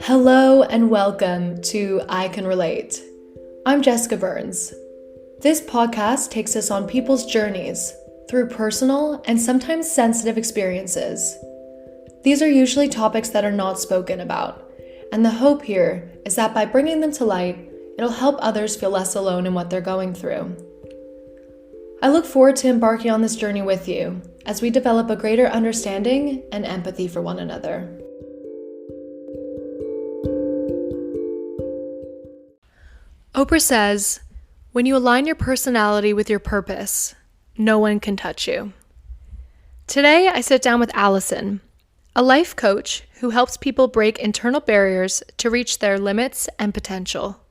Hello and welcome to I Can Relate. I'm Jessica Burns. This podcast takes us on people's journeys through personal and sometimes sensitive experiences. These are usually topics that are not spoken about, and the hope here is that by bringing them to light, it'll help others feel less alone in what they're going through. I look forward to embarking on this journey with you as we develop a greater understanding and empathy for one another. Oprah says, "When you align your personality with your purpose, no one can touch you." Today, I sit down with Allison, a life coach who helps people break internal barriers to reach their limits and potential.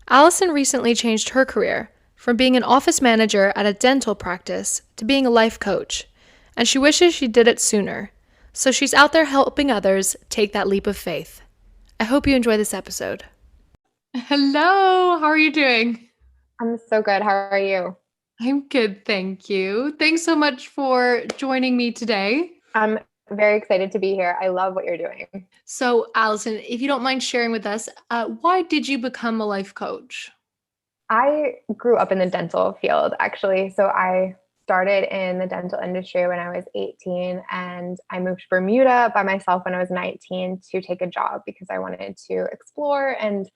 Allison recently changed her career from being an office manager at a dental practice to being a life coach, and she wishes she did it sooner. So she's out there helping others take that leap of faith. I hope you enjoy this episode. Hello, how are you doing? I'm so good. How are you? I'm good, thank you. Thanks so much for joining me today. I'm very excited to be here. I love what you're doing. So, Allison, if you don't mind sharing with us, why did you become a life coach? I grew up in the dental field, actually. So I started in the dental industry when I was 18, and I moved to Bermuda by myself when I was 19 to take a job because I wanted to explore and,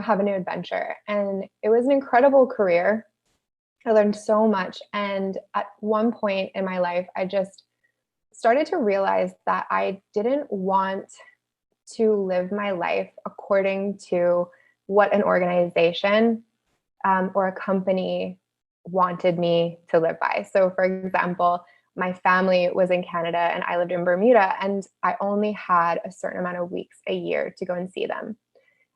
have a new adventure. And it was an incredible career. I learned so much. And at one point in my life, I just started to realize that I didn't want to live my life according to what an organization or a company wanted me to live by. So, for example, my family was in Canada and I lived in Bermuda, and I only had a certain amount of weeks a year to go and see them.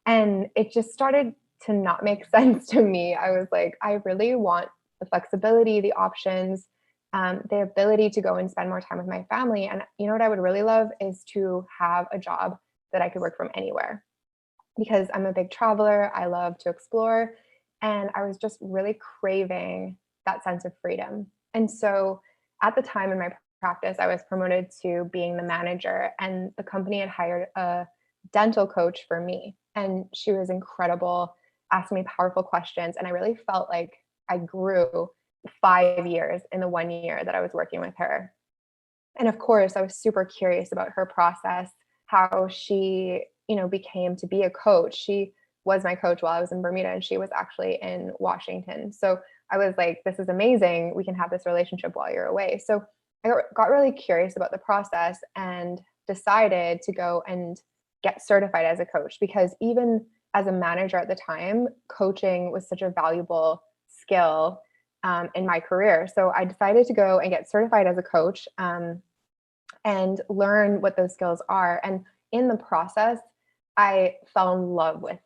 And it just started to not make sense to me. I was like, I really want the flexibility, the options, the ability to go and spend more time with my family. And you know what I would really love is to have a job that I could work from anywhere, because I'm a big traveler. I love to explore. And I was just really craving that sense of freedom. And so at the time in my practice, I was promoted to being the manager, and the company had hired a dental coach for me. And she was incredible, asked me powerful questions. And I really felt like I grew 5 years in the 1 year that I was working with her. And of course, I was super curious about her process, how she, became to be a coach. She was my coach while I was in Bermuda, and she was actually in Washington. So I was like, this is amazing. We can have this relationship while you're away. So I got really curious about the process and decided to go and get certified as a coach, because even as a manager at the time, coaching was such a valuable skill in my career. So I decided to go and get certified as a coach and learn what those skills are. And in the process, I fell in love with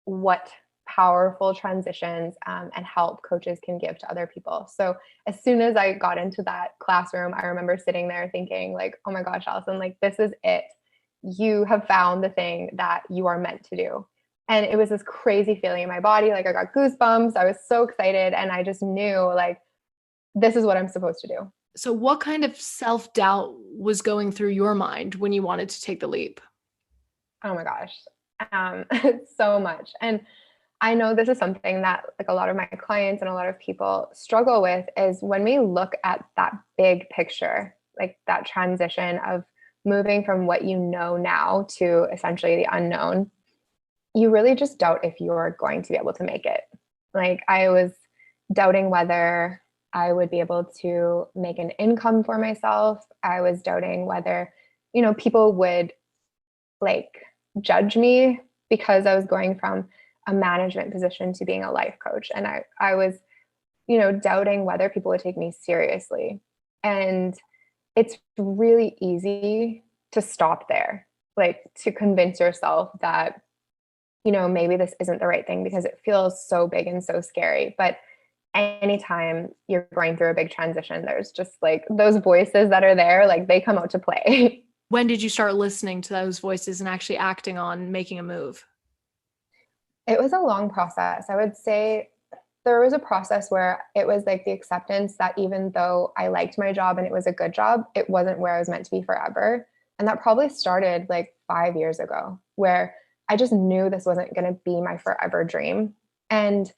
what powerful transitions and help coaches can give to other people. So as soon as I got into that classroom, I remember sitting there thinking like, oh my gosh, Allison, like this is it. You have found the thing that you are meant to do. And it was this crazy feeling in my body. Like I got goosebumps. I was so excited. And I just knew like, this is what I'm supposed to do. So, what kind of self-doubt was going through your mind when you wanted to take the leap? Oh my gosh. So much. And I know this is something that like a lot of my clients and a lot of people struggle with, is when we look at that big picture, like that transition of moving from what you know now to essentially the unknown, you really just doubt if you're going to be able to make it. Like I was doubting whether I would be able to make an income for myself. I was doubting whether, people would like judge me because I was going from a management position to being a life coach. And I was, doubting whether people would take me seriously. And it's really easy to stop there, like to convince yourself that, maybe this isn't the right thing because it feels so big and so scary. But anytime you're going through a big transition, there's just like those voices that are there, like they come out to play. When did you start listening to those voices and actually acting on making a move? It was a long process. I would say there was a process where it was like the acceptance that even though I liked my job and it was a good job, it wasn't where I was meant to be forever. And that probably started like 5 years ago, where I just knew this wasn't going to be my forever dream. And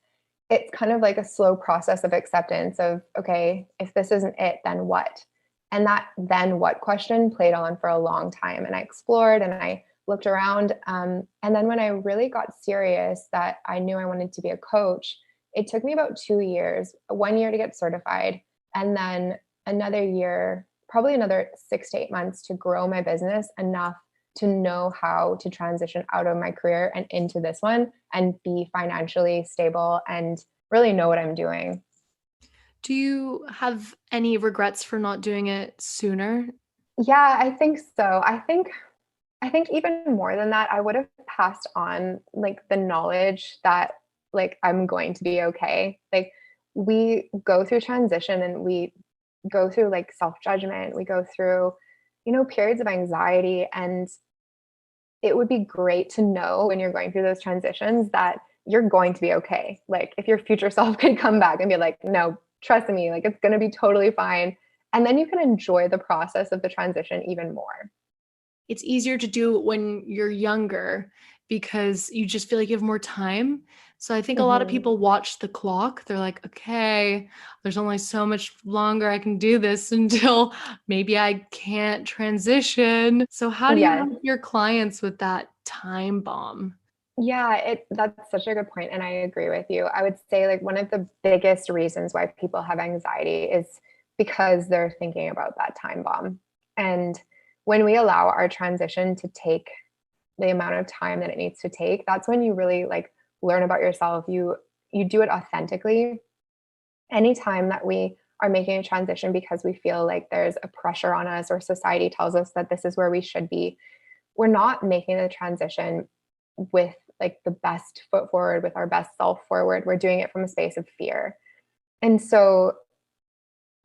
it's kind of like a slow process of acceptance of, okay, if this isn't it, then what? And that then what question played on for a long time. And I explored and I looked around. And then when I really got serious that I knew I wanted to be a coach, it took me about 2 years, 1 year to get certified, and then another year, probably another 6 to 8 months to grow my business enough to know how to transition out of my career and into this one and be financially stable and really know what I'm doing. Do you have any regrets for not doing it sooner? Yeah, I think so. I think even more than that, I would have passed on like the knowledge that like I'm going to be okay. Like we go through transition and we go through like self-judgment, we go through, periods of anxiety, and it would be great to know when you're going through those transitions that you're going to be okay. Like if your future self could come back and be like, no, trust me, like it's going to be totally fine. And then you can enjoy the process of the transition even more. It's easier to do when you're younger because you just feel like you have more time. So I think a lot of Mhm. people watch the clock. They're like, okay, there's only so much longer I can do this until maybe I can't transition. So how do you Yes. help your clients with that time bomb? Yeah, that's such a good point, and I agree with you. I would say like one of the biggest reasons why people have anxiety is because they're thinking about that time bomb. And when we allow our transition to take the amount of time that it needs to take, that's when you really like learn about yourself. You do it authentically. Anytime that we are making a transition because we feel like there's a pressure on us or society tells us that this is where we should be, we're not making the transition with like the best foot forward, with our best self forward. We're doing it from a space of fear. And so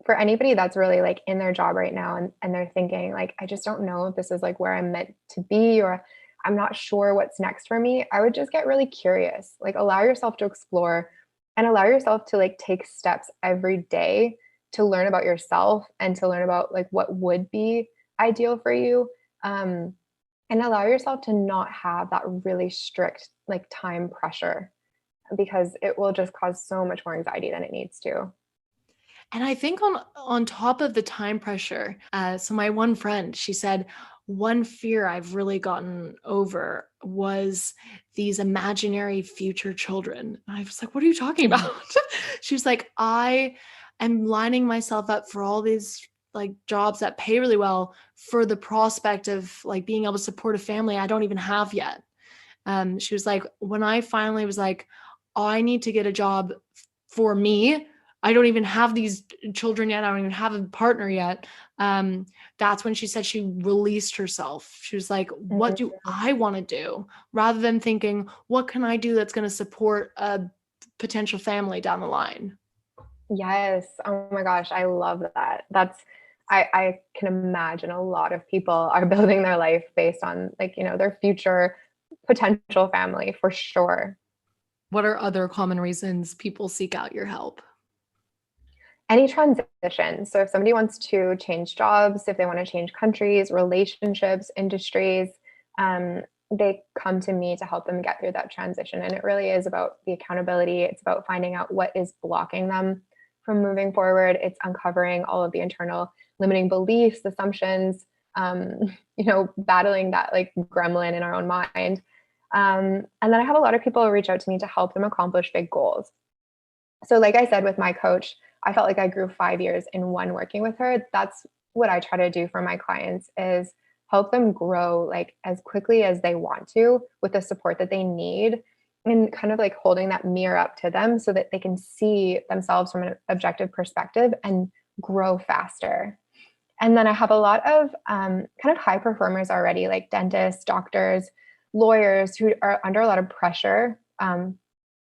for anybody that's really like in their job right now and they're thinking like, I just don't know if this is like where I'm meant to be, or I'm not sure what's next for me, I would just get really curious. Like allow yourself to explore and allow yourself to like take steps every day to learn about yourself and to learn about like what would be ideal for you. Um, and allow yourself to not have that really strict like time pressure, because it will just cause so much more anxiety than it needs to. And I think on top of the time pressure, so my one friend, she said, one fear I've really gotten over was these imaginary future children. And I was like, what are you talking Mhm. about? She was like, I am lining myself up for all these like jobs that pay really well for the prospect of like being able to support a family I don't even have yet. She was like, when I finally was like, I need to get a job for me. I don't even have these children yet. I don't even have a partner yet. Um, that's when she said she released herself. She was like, what do Mhm. I want to do? Rather than thinking, what can I do that's going to support a potential family down the line? Yes. Oh my gosh, I love that. I can imagine a lot of people are building their life based on like, their future potential family for sure. What are other common reasons people seek out your help? Any transition. So if somebody wants to change jobs, if they want to change countries, relationships, industries, they come to me to help them get through that transition. And it really is about the accountability. It's about finding out what is blocking them from moving forward. It's uncovering all of the internal limiting beliefs, assumptions, um, battling that like gremlin in our own mind. And then I have a lot of people reach out to me to help them accomplish big goals. So like I said with my coach, I felt like I grew 5 years in one working with her. That's what I try to do for my clients is help them grow like as quickly as they want to with the support that they need, and kind of like holding that mirror up to them so that they can see themselves from an objective perspective and grow faster. And then I have a lot of kind of high performers already, like dentists, doctors, lawyers who are under a lot of pressure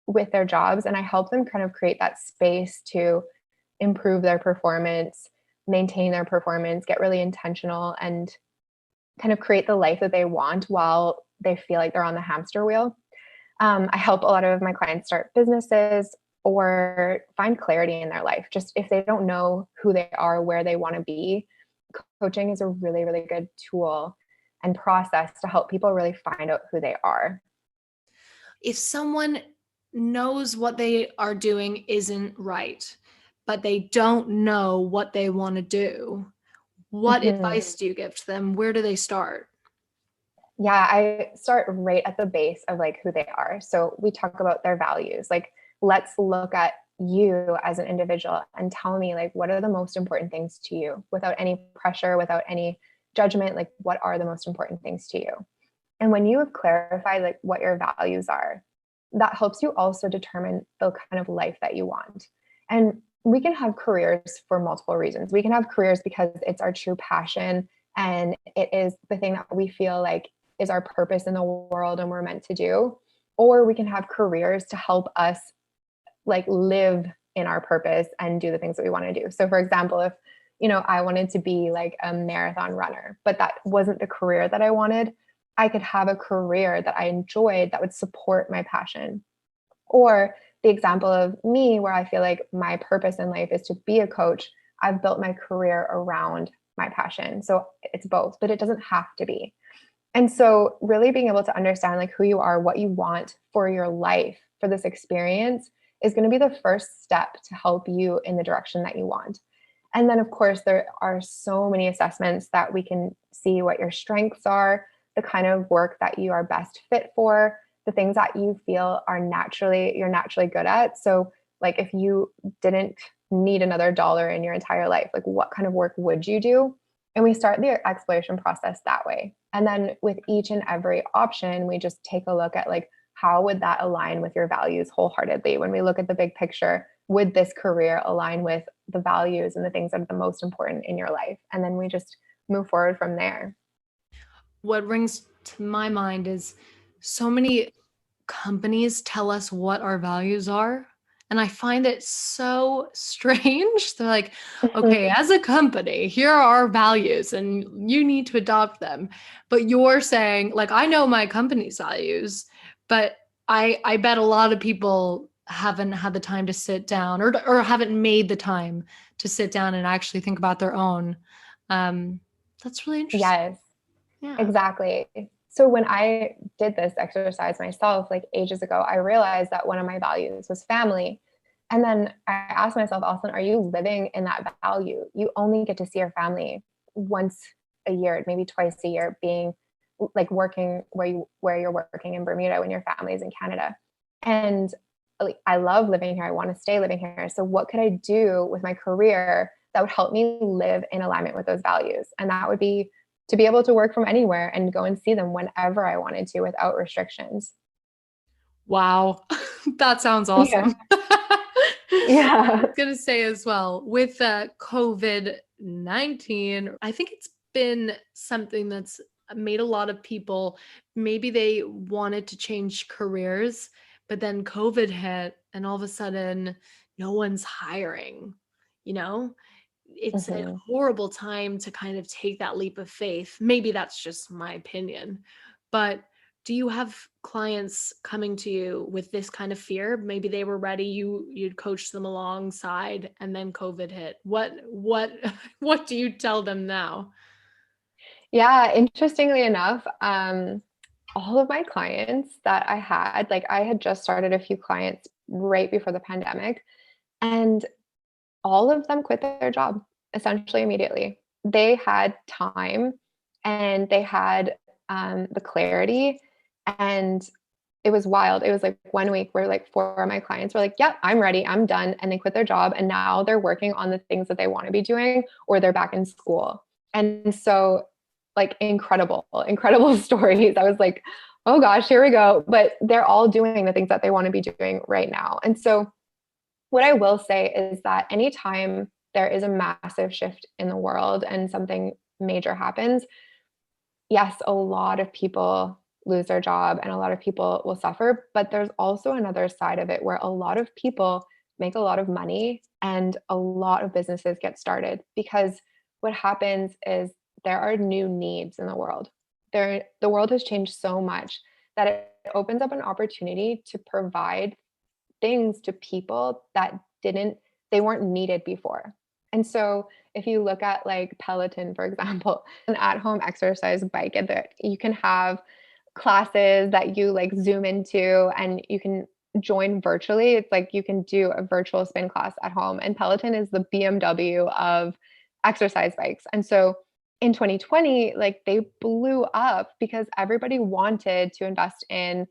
with their jobs. And I help them kind of create that space to improve their performance, maintain their performance, get really intentional, and kind of create the life that they want while they feel like they're on the hamster wheel. I help a lot of my clients start businesses or find clarity in their life. Just if they don't know who they are, where they want to be, coaching is a really, really good tool and process to help people really find out who they are. If someone knows what they are doing isn't right, but they don't know what they want to do, what Mhm. advice do you give to them? Where do they start? Yeah, I start right at the base of like who they are. So we talk about their values. Like, let's look at you as an individual and tell me, like, what are the most important things to you without any pressure, without any judgment? Like, what are the most important things to you? And when you have clarified like what your values are, that helps you also determine the kind of life that you want. And we can have careers for multiple reasons. We can have careers because it's our true passion and it is the thing that we feel like is our purpose in the world and we're meant to do. Or we can have careers to help us like live in our purpose and do the things that we want to do. So for example, if I wanted to be like a marathon runner, but that wasn't the career that I wanted, I could have a career that I enjoyed that would support my passion. Or the example of me where I feel like my purpose in life is to be a coach, I've built my career around my passion. So it's both, but it doesn't have to be. And so really being able to understand like who you are, what you want for your life, for this experience is going to be the first step to help you in the direction that you want. And then of course there are so many assessments that we can see what your strengths are, the kind of work that you are best fit for, the things that you feel are you're naturally good at. So like if you didn't need another dollar in your entire life, like what kind of work would you do? And we start the exploration process that way. And then with each and every option, we just take a look at like, how would that align with your values wholeheartedly? When we look at the big picture, would this career align with the values and the things that are the most important in your life? And then we just move forward from there. What brings to my mind is so many companies tell us what our values are. And I find it so strange. They're like, okay, as a company, here are our values and you need to adopt them. But you're saying, like, I know my company's values, but I bet a lot of people haven't had the time to sit down or haven't made the time to sit down and actually think about their own. Um, that's really interesting. Yes, Yeah. exactly. So when I did this exercise myself, like ages ago, I realized that one of my values was family. And then I asked myself, Allison, are you living in that value? You only get to see your family once a year, maybe twice a year, being like working where you're working in Bermuda when your family is in Canada. And like, I love living here. I want to stay living here. So what could I do with my career that would help me live in alignment with those values? And that would be to be able to work from anywhere and go and see them whenever I wanted to without restrictions. Wow. That sounds Yeah. awesome. I Yeah. was going to say as well, with COVID-19, I think it's been something that's made a lot of people, maybe they wanted to change careers, but then COVID hit and all of a sudden no one's hiring, you know? It's a Mhm. horrible time to kind of take that leap of faith. Maybe that's just my opinion. But do you have clients coming to you with this kind of fear? Maybe they were ready, you'd coach them alongside and then COVID hit. What what do you tell them now? Yeah, interestingly enough, all of my clients that I had, like I had just started a few clients right before the pandemic, and all of them quit their job essentially immediately. They had time and they had the clarity, and it was wild. It was like one week where like four of my clients were like, "Yep, I'm ready. I'm done." And they quit their job and now they're working on the things that they want to be doing or they're back in school. And so like incredible stories. I was like, "Oh gosh, here we go." But they're all doing the things that they want to be doing right now. And so what I will say is that anytime there is a massive shift in the world and something major happens, yes, a lot of people lose their job and a lot of people will suffer. But there's also another side of it where a lot of people make a lot of money and a lot of businesses get started because what happens is there are new needs in the world. The world has changed so much that it opens up an opportunity to provide things to people that didn't they weren't needed before. And so if you look at like Peloton, for example, an at-home exercise bike, and that you can have classes that you like zoom into and you can join virtually. It's like you can do a virtual spin class at home. And Peloton is the BMW of exercise bikes. And so in 2020, like they blew up because everybody wanted to invest in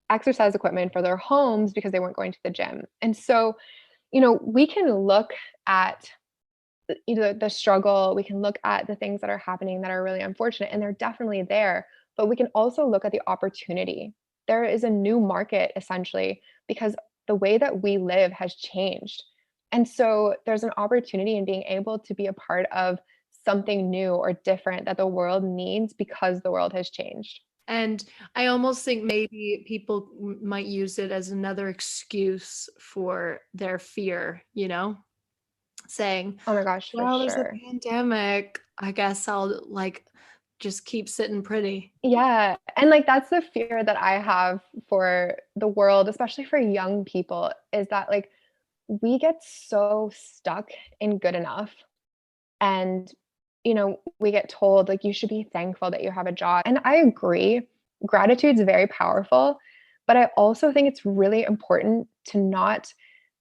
exercise equipment for their homes because they weren't going to the gym. And so, we can look at the struggle, we can look at the things that are happening that are really unfortunate, and they're definitely there, but we can also look at the opportunity. There is a new market essentially because the way that we live has changed. And so there's an opportunity in being able to be a part of something new or different that the world needs because the world has changed. And I almost think maybe people might use it as another excuse for their fear, saying, Oh my gosh, for well, there's a sure. pandemic. I guess I'll like just keep sitting pretty. Yeah, and, like, that's the fear that I have for the world, especially for young people, is that, like, we get so stuck in good enough, and, we get told, like, "You should be thankful that you have a job," and I agree, gratitude's very powerful, but I also think it's really important to not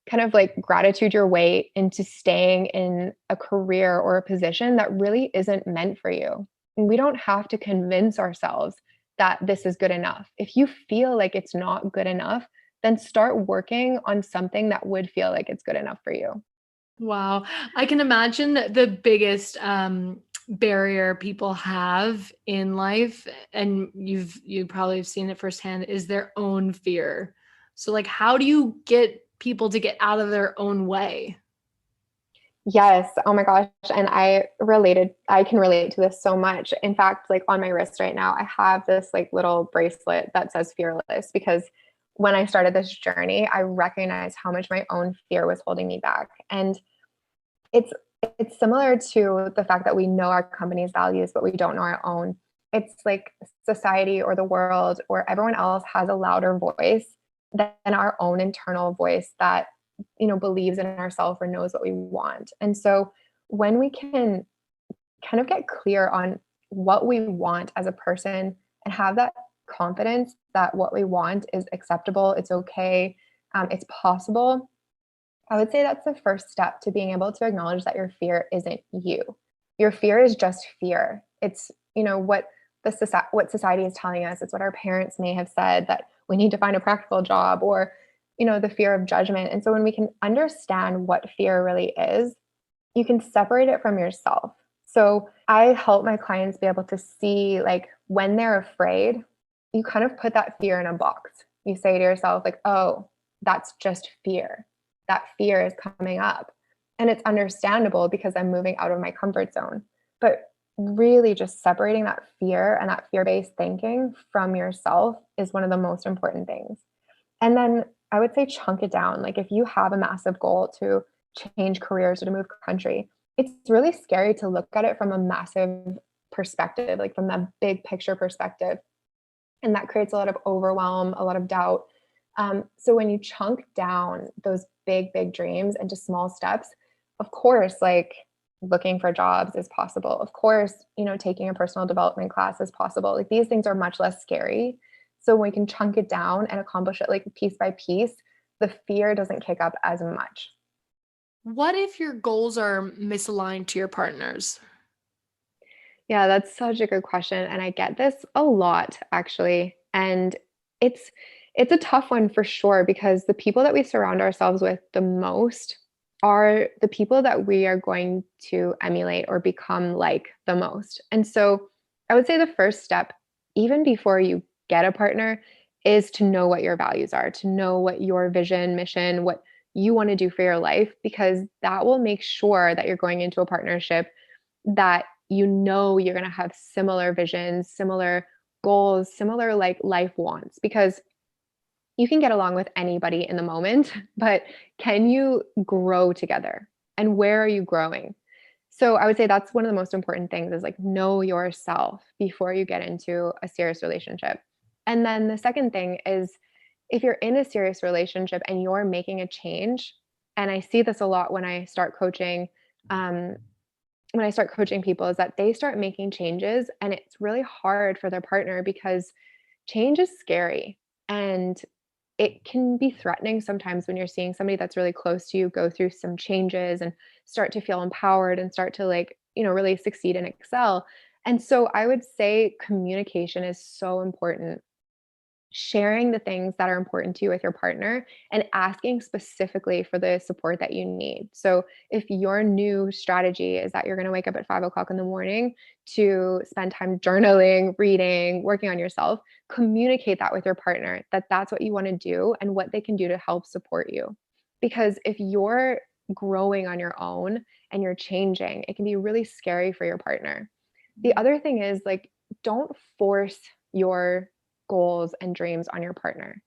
kind of, like, gratitude your way into staying in a career or a position that really isn't meant for you. And we don't have to convince ourselves that this is good enough. If you feel like it's not good enough, then start working on something that would feel like it's good enough for you. Wow. I can imagine the biggest barrier people have in life, and you probably have seen it firsthand, is their own fear. So like how do you get people to get out of their own way? Yes. Oh my gosh. And I can relate to this so much. In fact, like on my wrist right now, I have this like little bracelet that says fearless because when I started this journey, I recognized how much my own fear was holding me back. And it's it's similar to the fact that we know our company's values, but we don't know our own. It's like society or the world or everyone else has a louder voice than our own internal voice that believes in ourselves or knows what we want. And so when we can kind of get clear on what we want as a person and have that confidence that what we want is acceptable, it's okay, it's possible, I would say that's the first step to being able to acknowledge that your fear isn't you. Your fear is just fear. It's, what what society is telling us. It's what our parents may have said that we need to find a practical job or, the fear of judgment. And so when we can understand what fear really is, you can separate it from yourself. So I help my clients be able to see like when they're afraid, you kind of put that fear in a box. You say to yourself, like, oh, that's just fear. That fear is coming up. And it's understandable because I'm moving out of my comfort zone. But really, just separating that fear and that fear based thinking from yourself is one of the most important things. And then I would say chunk it down. Like if you have a massive goal to change careers or to move country, it's really scary to look at it from a massive perspective, like from that big picture perspective. And that creates a lot of overwhelm, a lot of doubt. So when you chunk down those big, big dreams into small steps, of course, like looking for jobs is possible. Of course, taking a personal development class is possible. Like these things are much less scary. So when we can chunk it down and accomplish it like piece by piece, the fear doesn't kick up as much. What if your goals are misaligned to your partner's? Yeah, that's such a good question, and I get this a lot actually. And it's it's a tough one for sure because the people that we surround ourselves with the most are the people that we are going to emulate or become like the most. And so I would say the first step, even before you get a partner, is to know what your values are, to know what your vision, mission, what you want to do for your life, because that will make sure that you're going into a partnership that you're going to have similar visions, similar goals, similar like life wants, because you can get along with anybody in the moment, but can you grow together? And where are you growing? So I would say that's one of the most important things is like know yourself before you get into a serious relationship. And then the second thing is if you're in a serious relationship and you're making a change, and I see this a lot when I start coaching um, when I start coaching people is that they start making changes, and it's really hard for their partner because change is scary, and it can be threatening sometimes when you're seeing somebody that's really close to you go through some changes and start to feel empowered and start to like, really succeed and excel. And so I would say communication is so important, sharing the things that are important to you with your partner and asking specifically for the support that you need. So, if your new strategy is that you're going to wake up at 5 o'clock in the morning to spend time journaling, reading, working on yourself, communicate that with your partner that that's what you want to do and what they can do to help support you. Because if you're growing on your own and you're changing, it can be really scary for your partner. The other thing is like, don't force your goals and dreams on your partner.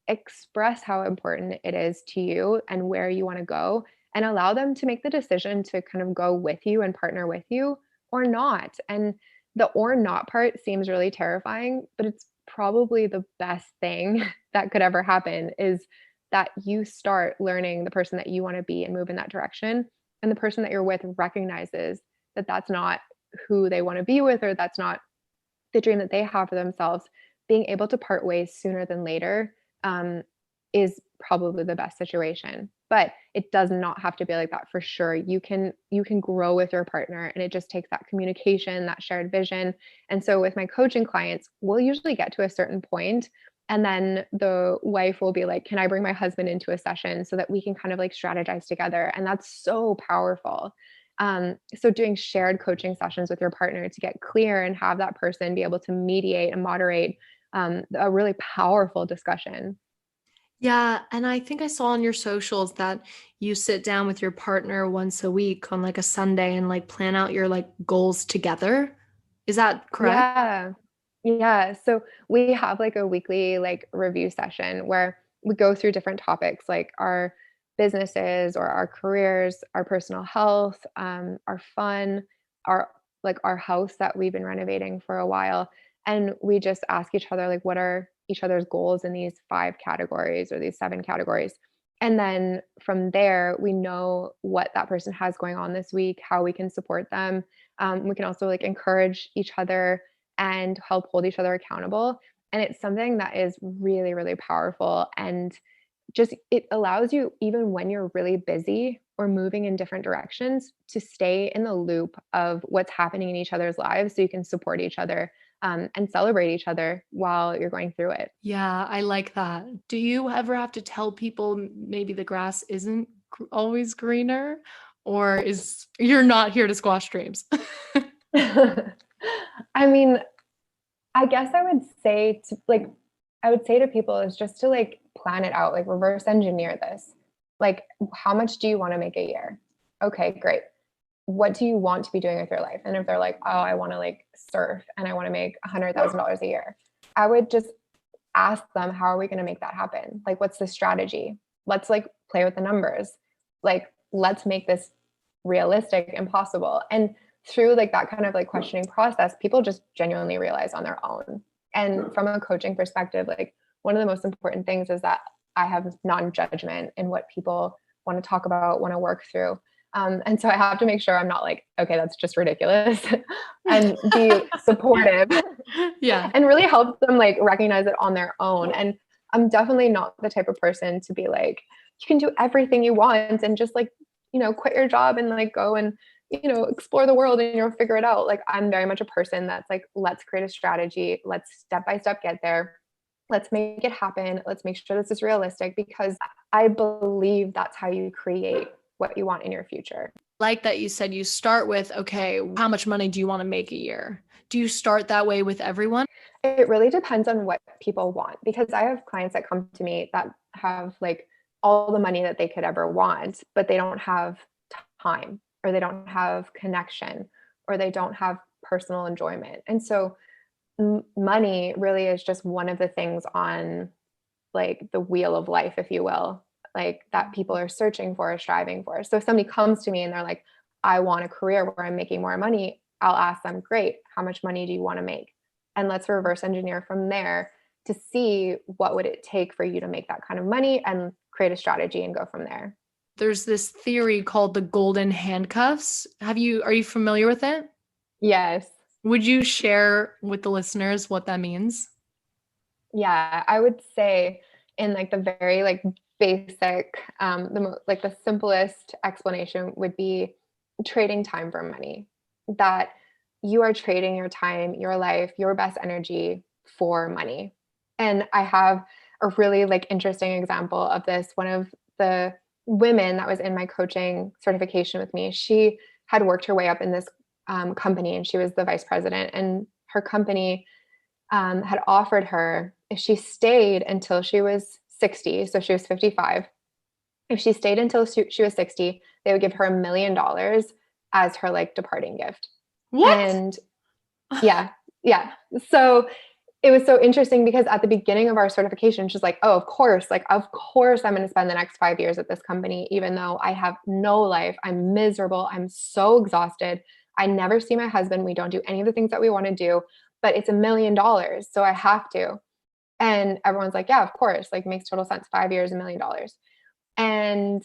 Express how important it is to you and where you want to go, and allow them to make the decision to kind of go with you and partner with you or not. And the or not part seems really terrifying, but it's probably the best thing that could ever happen is that you start learning the person that you want to be and move in that direction. And the person that you're with recognizes that that's not who they want to be with, or that's not the dream that they have for themselves. Being able to part ways sooner than later um, is probably the best situation. But it does not have to be like that for sure. You can grow with your partner, and it just takes that communication, that shared vision. And so with my coaching clients, we'll usually get to a certain point, and then the wife will be like, "Can I bring my husband into a session so that we can kind of like strategize together?" And that's so powerful. So doing shared coaching sessions with your partner to get clear and have that person be able to mediate and moderate a really powerful discussion. Yeah, and I think I saw on your socials that you sit down with your partner once a week on like a Sunday and like plan out your like goals together. Is that correct? Yeah. Yeah. So we have like a weekly like review session where we go through different topics like our businesses or our careers, our personal health, our fun, our our house that we've been renovating for a while. And we just ask each other like what are each other's goals in these 5 categories or these 7 categories. And then from there, we know what that person has going on this week, how we can support them. We can also like encourage each other and help hold each other accountable. And it's something that is really, really powerful. And just it allows you, even when you're really busy or moving in different directions, to stay in the loop of what's happening in each other's lives so you can support each other and celebrate each other while you're going through it. Yeah, I like that. Do you ever have to tell people maybe the grass isn't always greener, or is you're not here to squash dreams? I mean, I guess I would say to people is just to like plan it out, like reverse engineer this. Like, how much do you want to make a year? Okay, great. What do you want to be doing with your life? And if they're like, oh, I want to like surf and I want to make $100,000 a year, I would just ask them, how are we going to make that happen? Like, what's the strategy? Let's like play with the numbers. Like, let's make this realistic and possible. And through like that kind of like questioning process, people just genuinely realize on their own. And from a coaching perspective, like one of the most important things is that I have non-judgment in what people want to talk about, want to work through. And so I have to make sure I'm not like, okay, that's just ridiculous, and be supportive Yeah. and really help them like recognize it on their own. And I'm definitely not the type of person to be like, you can do everything you want and just like, quit your job and like go and, explore the world and you'll figure it out. Like, I'm very much a person that's like, let's create a strategy. Let's step by step get there. Let's make it happen. Let's make sure this is realistic because I believe that's how you create what you want in your future. Like that you said you start with, okay, how much money do you want to make a year? Do you start that way with everyone? It really depends on what people want because I have clients that come to me that have like all the money that they could ever want, but they don't have time or they don't have connection or they don't have personal enjoyment. And so money really is just one of the things on like the wheel of life, if you will, like that people are searching for or striving for. So if somebody comes to me and they're like, I want a career where I'm making more money, I'll ask them, great, how much money do you want to make? And let's reverse engineer from there to see what would it take for you to make that kind of money and create a strategy and go from there. there's this theory called the golden handcuffs. Are you familiar with it? Yes. Would you share with the listeners what that means? Yeah, I would say in like the very like basic, like the simplest explanation would be trading time for money. That you are trading your time, your life, your best energy for money. And I have a really like interesting example of this. One of the women that was in my coaching certification with me, she had worked her way up in this company, and she was the vice president. And her company had offered her, if she stayed until she was 60, so she was 55, if she stayed until she was 60, they would give her $1 million as her like departing gift. What? And yeah, yeah. So it was so interesting because at the beginning of our certification, she's like, oh, of course, I'm going to spend the next 5 years at this company, even though I have no life. I'm miserable. I'm so exhausted. I never see my husband. We don't do any of the things that we want to do, but it's $1 million. So I have to. And everyone's like, yeah, of course. Like, makes total sense. 5 years, $1 million. And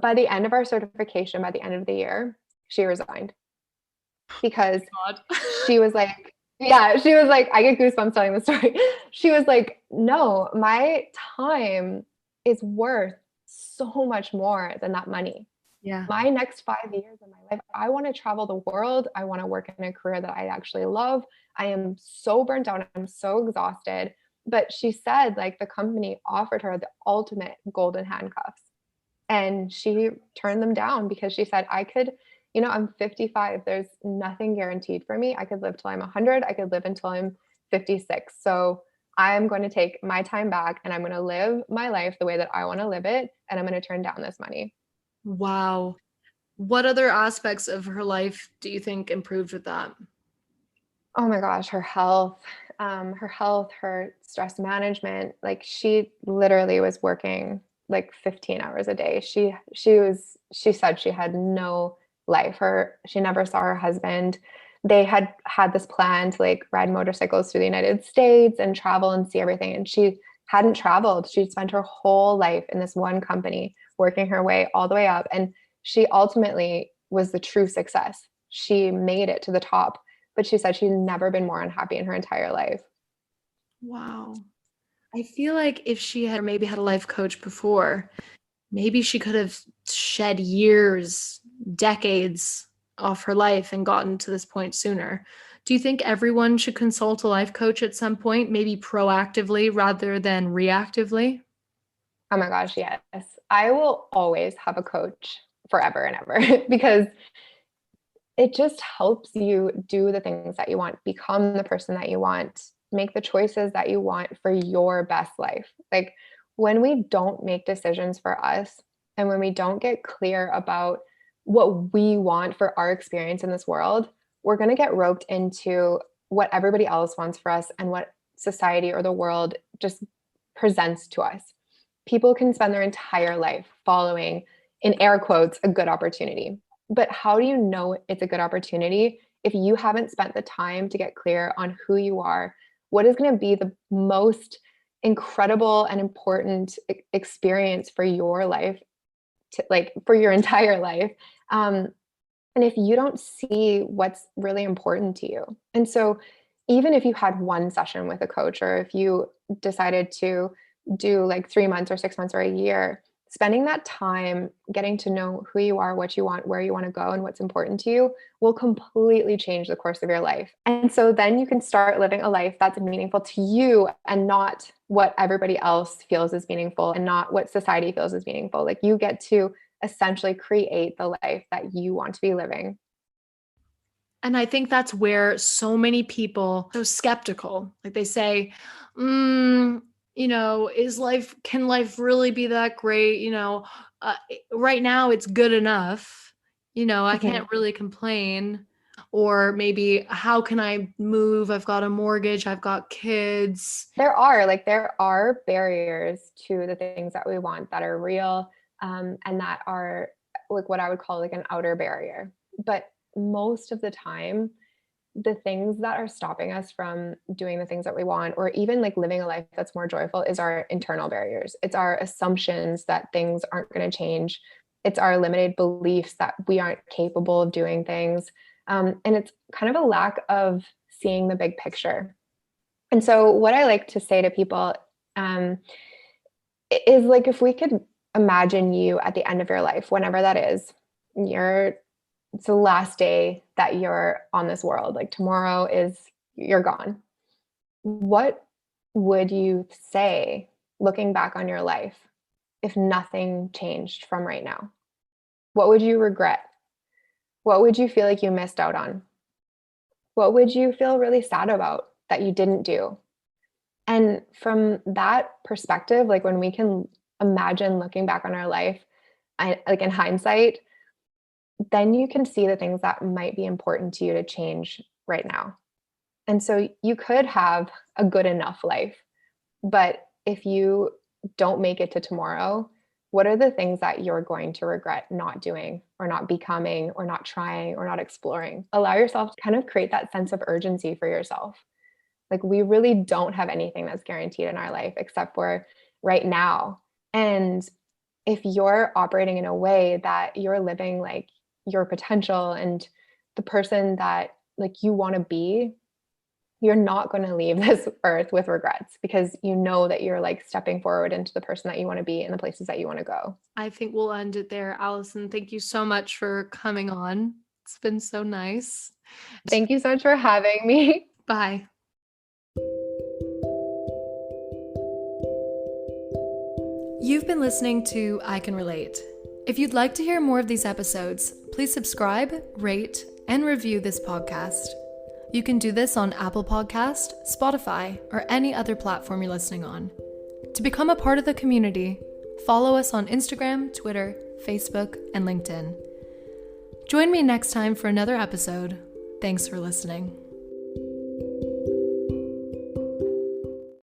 by the end of our certification, by the end of the year, she resigned because God. she was like, yeah, she was like, I get goosebumps telling the story. She was like, no, my time is worth so much more than that money. Yeah. My next 5 years of my life, I want to travel the world. I want to work in a career that I actually love. I am so burnt out. I'm so exhausted. But she said, like, the company offered her the ultimate golden handcuffs. And she turned them down because she said, I could, I'm 55. There's nothing guaranteed for me. I could live till I'm 100. I could live until I'm 56. So I'm going to take my time back and I'm going to live my life the way that I want to live it. And I'm going to turn down this money. Wow. What other aspects of her life do you think improved with that? Oh my gosh, her stress management. Like, she literally was working like 15 hours a day. She said she had no life. She never saw her husband. They had this plan to like ride motorcycles through the United States and travel and see everything. And she hadn't traveled. She'd spent her whole life in this one company, working her way all the way up. And she ultimately was the true success. She made it to the top, but she said she's never been more unhappy in her entire life. Wow. I feel like if she had maybe had a life coach before, maybe she could have shed years, decades off her life and gotten to this point sooner. Do you think everyone should consult a life coach at some point, maybe proactively rather than reactively? Oh my gosh, yes. I will always have a coach forever and ever because it just helps you do the things that you want, become the person that you want, make the choices that you want for your best life. Like, when we don't make decisions for us and when we don't get clear about what we want for our experience in this world, we're going to get roped into what everybody else wants for us and what society or the world just presents to us. People can spend their entire life following, in air quotes, a good opportunity. But how do you know it's a good opportunity if you haven't spent the time to get clear on who you are? What is going to be the most incredible and important experience for your life, like for your entire life? Um, and if you don't see what's really important to you. And so, even if you had one session with a coach, or if you decided to do like 3 months or 6 months or a year, spending that time getting to know who you are, what you want, where you want to go, and what's important to you will completely change the course of your life. And so then you can start living a life that's meaningful to you and not what everybody else feels is meaningful and not what society feels is meaningful. Like, you get to essentially create the life that you want to be living. And I think that's where so many people are so skeptical. Like they say, can life really be that great? Right now it's good enough. I Mhm. can't really complain. Or maybe, how can I move? I've got a mortgage, I've got kids. There are barriers to the things that we want that are real, and that are like what I would call like an outer barrier. But most of the time, the things that are stopping us from doing the things that we want, or even like living a life that's more joyful, is our internal barriers. It's our assumptions that things aren't going to change. It's our limited beliefs that we aren't capable of doing things. And it's kind of a lack of seeing the big picture. And so, what I like to say to people is like, if we could imagine you at the end of your life, whenever that is, it's the last day that you're on this world, like tomorrow is, you're gone. What would you say looking back on your life if nothing changed from right now? What would you regret? What would you feel like you missed out on? What would you feel really sad about that you didn't do? And from that perspective, like when we can imagine looking back on our life, like in hindsight, then you can see the things that might be important to you to change right now. And so you could have a good enough life, but if you don't make it to tomorrow, what are the things that you're going to regret not doing or not becoming or not trying or not exploring? Allow yourself to kind of create that sense of urgency for yourself. Like, we really don't have anything that's guaranteed in our life except for right now. And if you're operating in a way that you're living like your potential and the person that like you want to be, you're not going to leave this earth with regrets, because you know that you're like stepping forward into the person that you want to be and the places that you want to go. I think we'll end it there. Allison, thank you so much for coming on. It's been so nice. Thank you so much for having me. Bye. You've been listening to I Can Relate. If you'd like to hear more of these episodes, please subscribe, rate, and review this podcast. You can do this on Apple Podcast, Spotify, or any other platform you're listening on. To become a part of the community, follow us on Instagram, Twitter, Facebook, and LinkedIn. Join me next time for another episode. Thanks for listening.